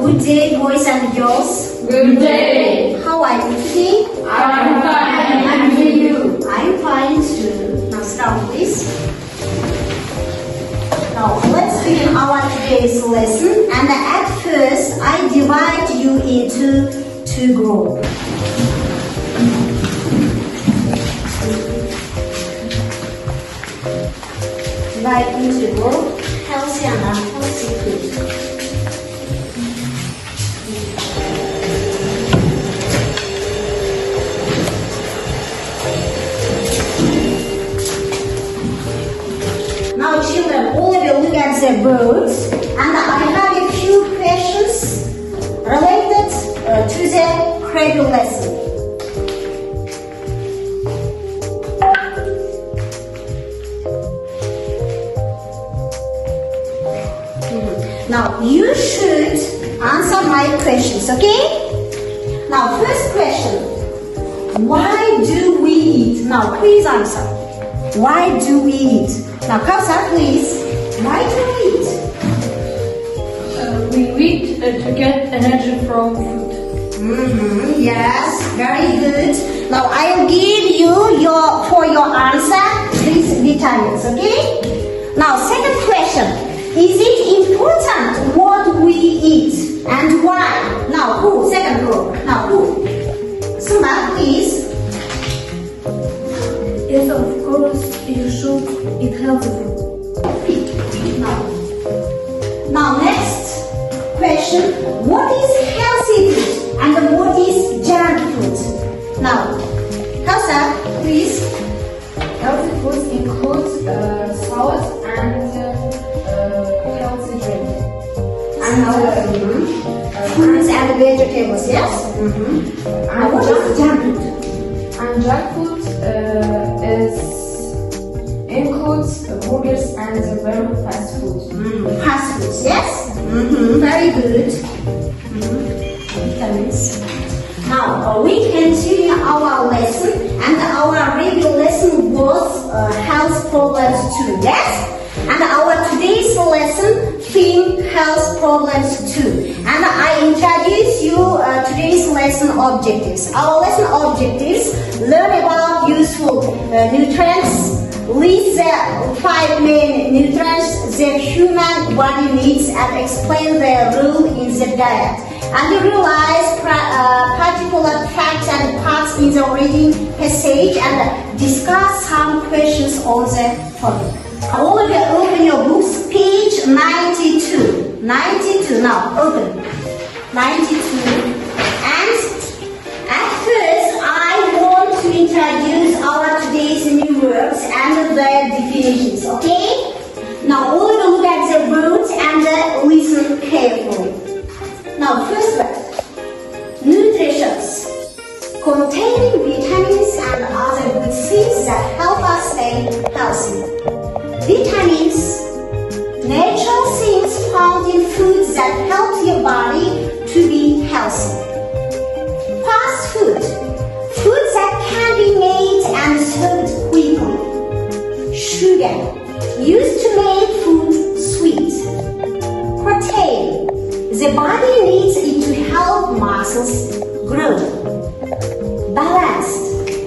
Good day, boys and girls. Good day. How are you today? I'm fine. And you? I'm fine too. Now sit down, please. Now let's begin our today's lesson. And at first, I divide you into two groups. Divide into group, healthy and unhealthy food. Now children, all of you look at the birds, and I have a few questions related to the cradle lesson. Now you should answer my questions, okay? Now first question, why do we eat? Now please answer. Why do we eat? Now Kausar, please. Why do we eat? We eat to get energy from food. Yes, very good. Now I'll give you for your answer these vitamins, okay? Now second question. Is it important what we eat and why? Now who? Second group. Now who? Sumba, please. Yes, of course, you should eat healthy food. Now next question. What is healthy food and what is junk food? Now, Kausa, please. Healthy food includes salad and healthy drink. And fruits and vegetables, yes? And what is junk food? And junk food includes burgers and very fast food. Fast foods, yes? Very good. Vitamins. Now we continue our lesson, and our regular lesson was health problems too, yes? And our today's lesson theme health problems too. And I introduce you today's lesson objectives. Our lesson objectives: learn about useful nutrients, list the 5 main nutrients the human body needs, and explain their role in the diet. And you realize particular facts and parts in the reading passage and discuss some questions on the topic. All of you open your books, page 92. 92 now, open. 92. And at first, I want to introduce our today's new words and their definitions, okay? Now, all of you look at the words and listen carefully. Now, first word, nutritious, containing vitamins and other good things that help us stay healthy. Vitamins, natural things found in foods that help your body to be healthy. Fast food, foods that can be made and served quickly. Sugar, used to make food sweet. Protein, the body needs it to help muscles grow. Balanced,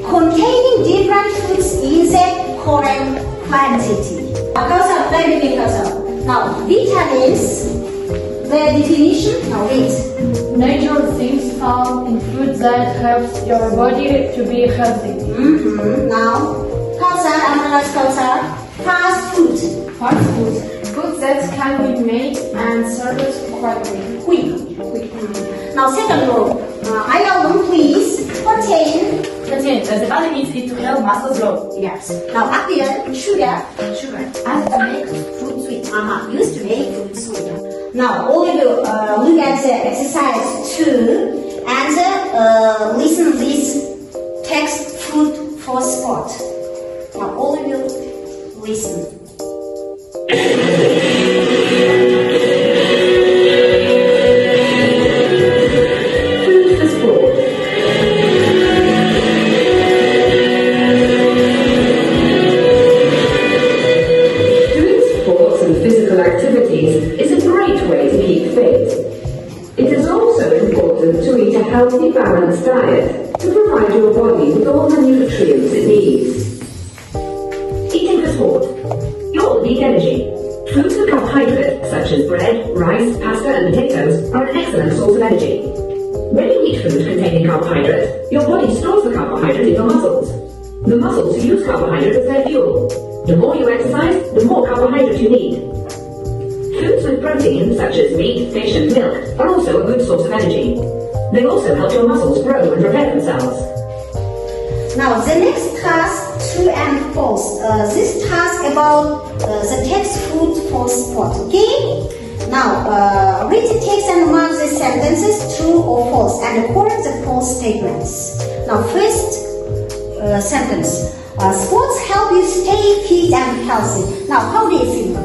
containing different foods in the correct quantity. Now, vitamins, the definition, now read. Natural things found in food that helps your body to be healthy. Now, fast food. Fast food, food that can be made and served quickly. Quick. Now, second row. Iron, please. Protein. Protein, the body needs it to help muscles grow. Yes. Now, apple, sugar. And to make food sweet. Used to make food sweet. Now, all of you look at the exercise 2 and listen this text food for sport. Now, all of you listen. Food for sport. Doing sports and physical activities is a great way to keep fit. It is also important to eat a healthy, balanced diet to provide your body with all the nutrients it needs. Eating for sport. You'll need energy. Foods with carbohydrates such as bread, rice, pasta and potatoes are an excellent source of energy. When you eat food containing carbohydrates, your body stores the carbohydrate in your muscles. The muscles use carbohydrate as their fuel. The more you exercise, the more carbohydrate you need. Foods with protein, such as meat, fish and milk, are also a good source of energy. They also help your muscles grow and repair themselves. Now the next task, true and false. This task about the text food for sport. Okay? Now read the text and mark the sentences true or false and correct the false statements. Now first sentence. Sports help you stay fit and healthy. Now how do you think?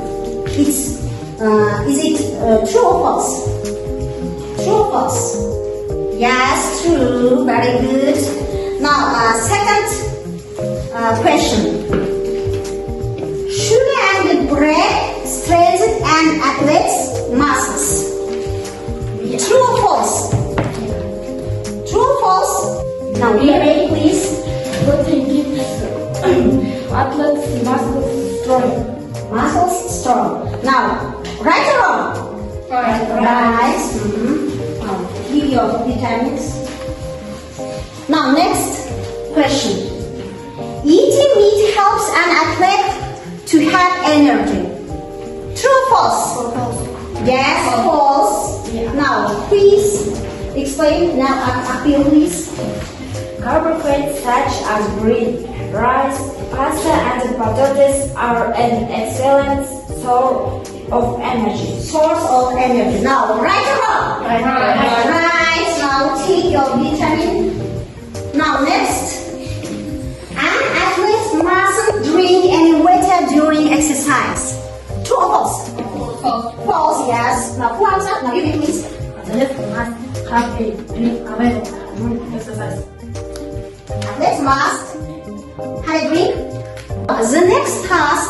Is it true or false? True or false? Yes, true. Very good. Now, second question. Sugar and bread strengthen and athletes' muscles. True or false? True or false? Now, be ready, please. Protein keeps athletes' muscles strong. Muscles strong. Now, right or wrong? Right. Now, give your vitamins. Now, next question. Eating meat helps an athlete to have energy. True or false? False. Yes, false. Yeah. Now, please explain. Now, appeal, please. Carbohydrates such as bread, rice, pasta and potatoes are an excellent source of energy. Source of energy. Now, right or wrong? Right. Now, take your vitamin. Now, next. An athlete mustn't drink any water during exercise. True or false? False. False, yes. Now, who answered? Now, you read, please. Athletes must have a drink available during exercise. Athletes must have a drink. The next task.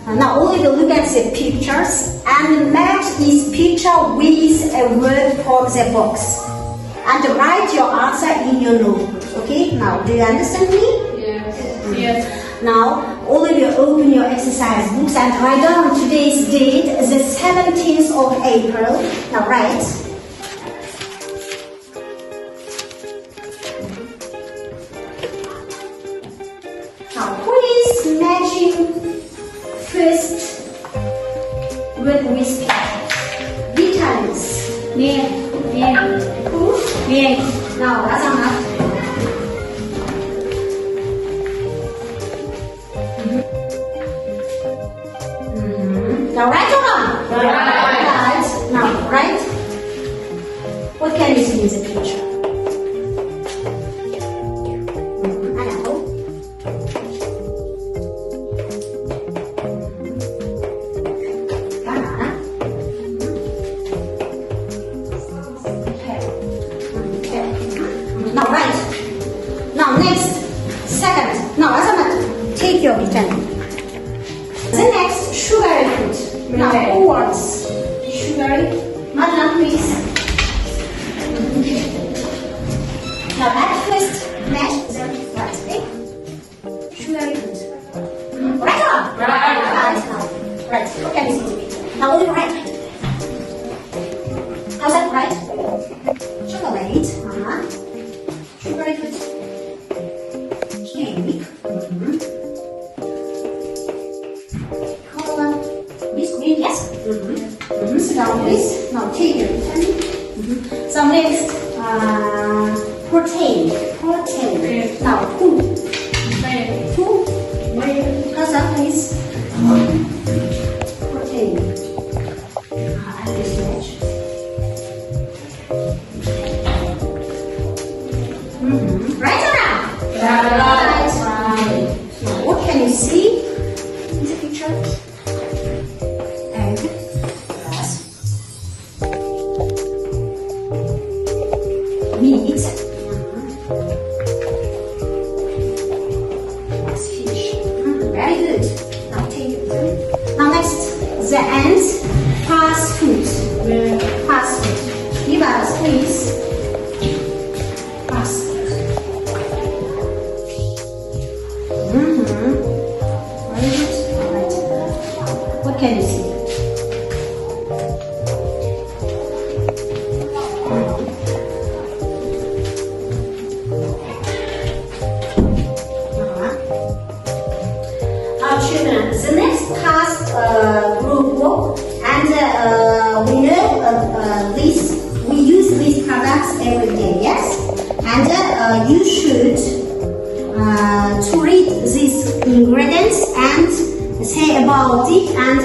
Now, only look at the pictures and match this picture with a word from the box. And write your answer in your notebook. Okay? Now, do you understand me? Yes. Yes. Now, all of you open your exercise books and write down today's date, the 17th of April. Now, write. Now, who is matching first with vitamins? Who? Now, Azama. Now, right or wrong? Right. Now, right. What can you see in the picture? An apple. Banana. Now, right. Now, next. Second. Now, Azama, take your vitamin. The next, sugary food. Now, who wants sugary? Madam, please. Now, at first, match the right, okay? Sugary food. Right on? Right. Now, right. What can you see the picture? Now, only right. How's that right? Chocolate. Sugary food. Cake. Biscuit, yes? Sit down, please. Now take your vitamin. So next, protein. Now, food. How's that, please? Protein. And this match. Right or wrong? Right. Now, what can you see in the picture? Meat. That's fish. Very good. Now take it. Now next, the ants. Fast food. Fast food. Give us can you see? Now children, the next task group work, and we know we use these products every day, yes? And you should to read these ingredients and say about it, and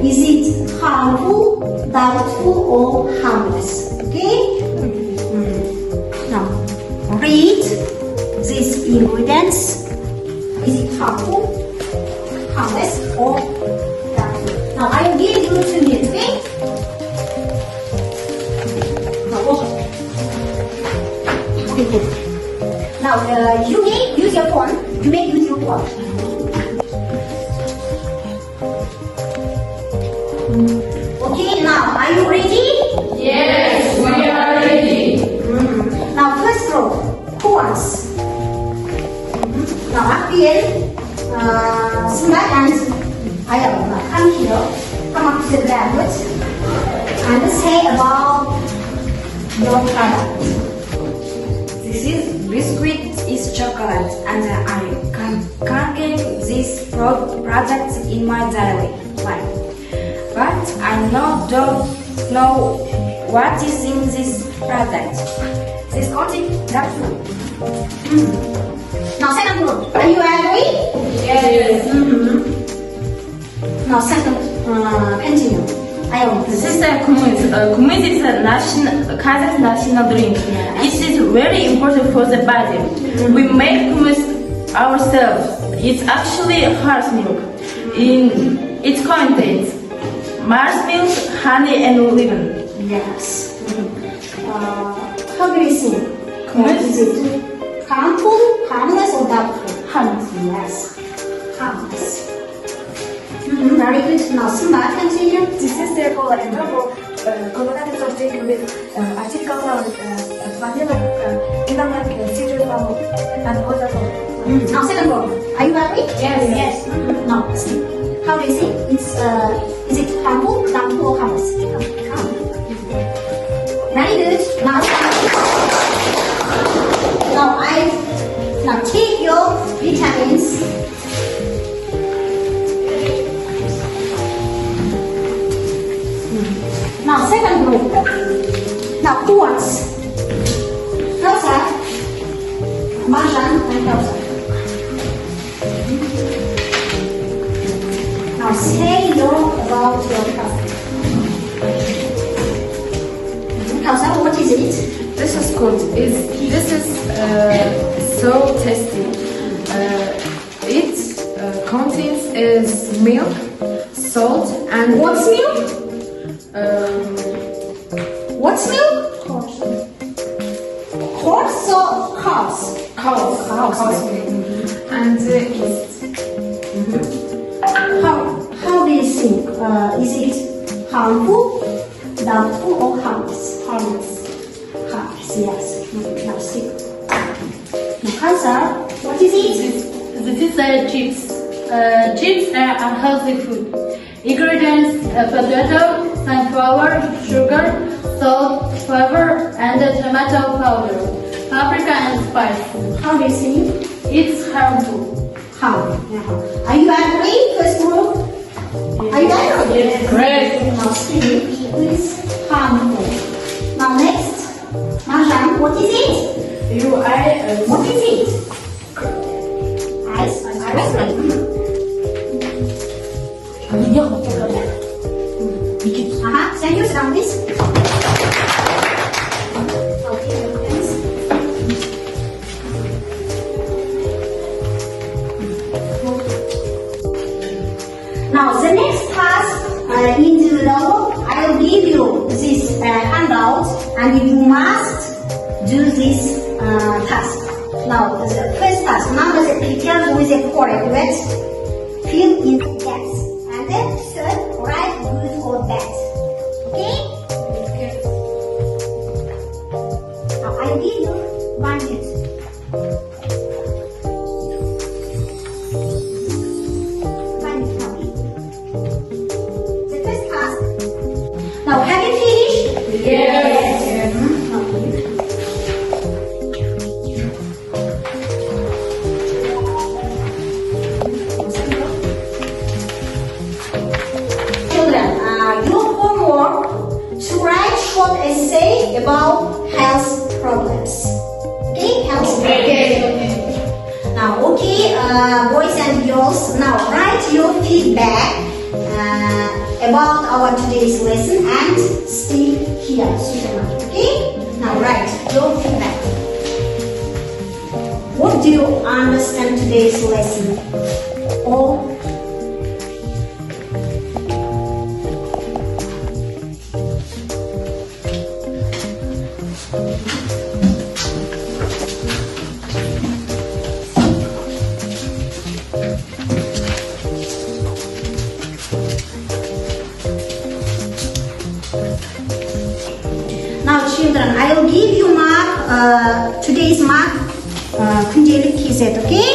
is it harmful, doubtful, or harmless? Okay? Now read these ingredients. Is it harmful, harmless, or doubtful? Now I will give you 2 minutes, okay? Now you may use your phone. You may use your phone. Okay. Now are you ready? Yes, we are ready. Now first row. Who wants? Now again, Smart and Ayam, come here. Come up to the blackboard and say about your product. Biscuit is chocolate, and I contain this product in my daily life. But I don't know what is in this product. This contains that food. Now second row. Are you agree? Yes. Now second, continue. This is a kumis. Kumis is a Kazakh national drink. It is very important for the body. We make kumis ourselves. It's actually horse milk. It contains Mars milk, honey, and lemon. Yes. How do you think? Kumis Is it harmful, harmless, or doubtful? harmless. Yes, harmless. Very good. Now, Simba, continue. This is therefore a novel colonnade of drink with artificial vanilla, citrus and other fruit. Now, second row. Are you happy? Yes. Now, see. How do you think? Is it harmful, doubtful, or harmless? Harmful. Very good. Now take your vitamins. Now second group. Now who wants? Kausa, Marjan, and Kausa. Now say about your product. Kausa, what is it? This is good. This is so tasty. It contains milk, salt, and What's milk? What's milk? Horse or cows? cows. And yeast. How do you think? Is it harmful, doubtful, or harmless? Harmless. Harmless, yes. Now see. Now answer. What is it? This is chips. Chips are unhealthy food. Ingredients: potato, sunflower, sugar, salt, flavor, and tomato powder, paprika, and spice. How do you think? It's harmful. Harmful. Are you agree? First group. Are you agree? Yes. Great. Now see. It's harmful. Now next. Marjan, what is it? What is it? Ice. Can you sound this? Okay, thanks. Now the next task in the novel, I will give you this handout, and you must do this task. Now the first task, number the pictures with the correct words, fill in the gaps, and then third, write good or bad. Okay? Now I give you 1 minute. your homework to write short essay about health problems. Okay, health problems. Now, okay, boys and girls, now write your feedback about our today's lesson and stay here, okay? Now write your feedback. What do you understand today's lesson? Or now children, I will give you mark, today's mark, күнделік кезет, okay?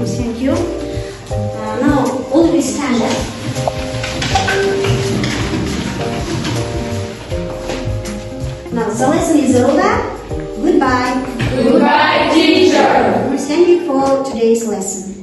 Thank you. Now, always stand up. Now, the lesson is over. Goodbye. Goodbye, teacher. Thank you for today's lesson.